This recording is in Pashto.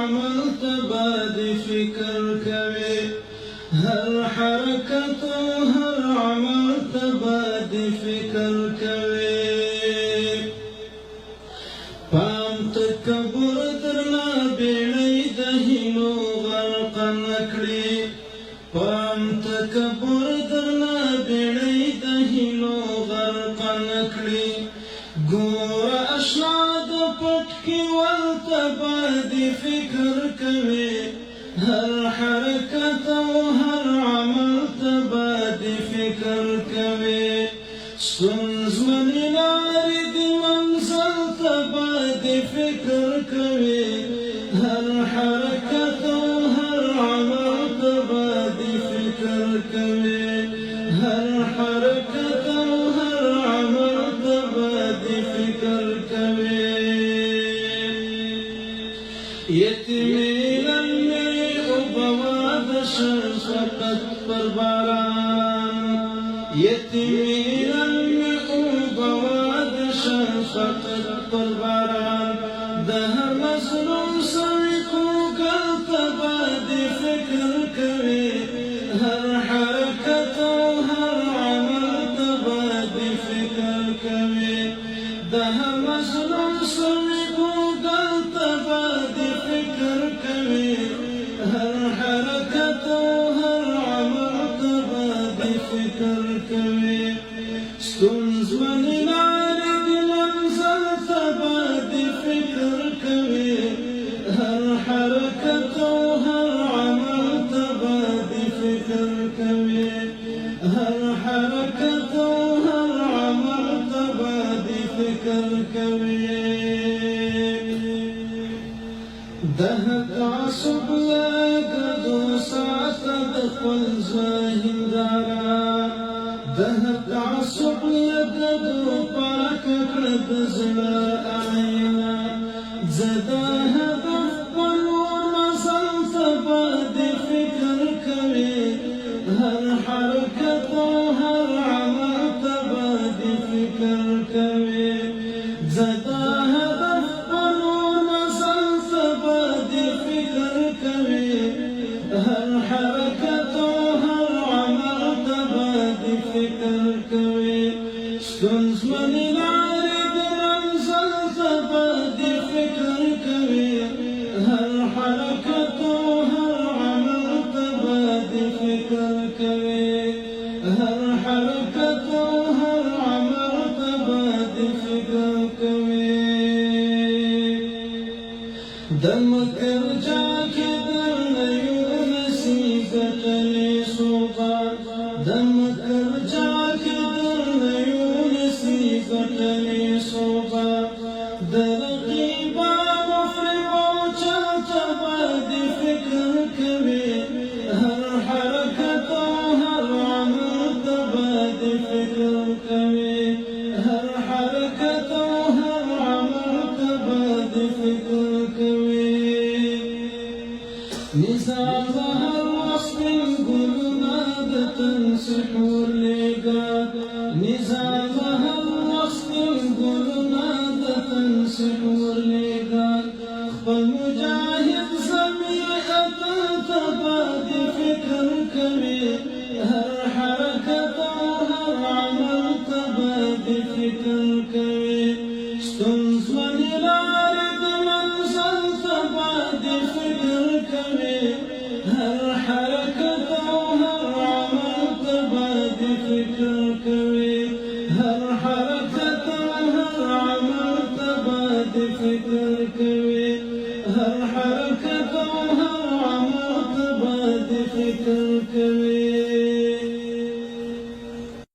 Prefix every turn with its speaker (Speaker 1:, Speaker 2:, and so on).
Speaker 1: عمل تبا دی فکر کوي هر حرکت هر عمل تبا دی فکر کوي پام تکبر درنا بیړۍ د هیلو غرق نکړي پام تکبر درنا بیړۍ د هیلو غرق نکړي ګور اشنا د پټ کې ولته باندې فکر کوي هر حرکت او هر عمل ته باندې فکر کوي ستونزمنې لارې د منزل ته باندې فکر کوي هر حرکت او هر عمل ته باندې فکر کوي هر حرکت او هر عمل ته باندې فکر کوي یتیمین می او بواد شفقت پر باران یتیمین می او بواد شفقت پر باران د هر مظلوم سړي کوګل ته باندې فکر کوي هر حرکت او هر عمل ته باندې فکر کوي د هر مظلوم سړي کوګل ته باندې فکر کوي هر حرکت او هر عمل ته باندې فکر کوي ستونزمنې لارې د منزل ته باندې فکر کوي هر حرکت او هر عمل ته باندې فکر کوي هر حرکت او هر عمل ته باندې فکر کوي ده تعصب لګدو ساعته د خپل زهندارا ده تعصب لګدو پاک کړه د زړه آیینه زده هدف خپل مزل ته باندې فکر کوي هر حرکت او هر عمل ته باندې فکر کوي زده هدف خپل مزل ته باندې فکر کوي هر حرکت او هر عمل ته باندې فکر کوي ستونزمنې لارې د منزل ته باندې فکر کوي هر حرکت او هر عمل ته باندې فکر کوي هر حرکت او هر عمل ته باندې فکر کوي د مکر جا کې درنه یو نسی ګټلې صوبه د مکر جا کې درنه یو نسی ګټلې صوبه د رقیبانو فریبو چاته باندې فکر کوي هر حرکت او هر عمل ته باندې فکر کوي هر حرکت او هر عمل ته باندې فکر کوي نظام هر وصف ګلونه د تنسحور لګا نظام هر وصف ګلونه د تنسحور لګا خپل مجاهد زمیر اته ته باندې فکر کوي هر حرکت او هر عمل ته باندې فکر کوي ستونزمنې لارې د منزل ته باندې فکر کوي هر حرکت او هر عمل ته باندې فکر کوي هر حرکت او هر عمل ته باندې فکر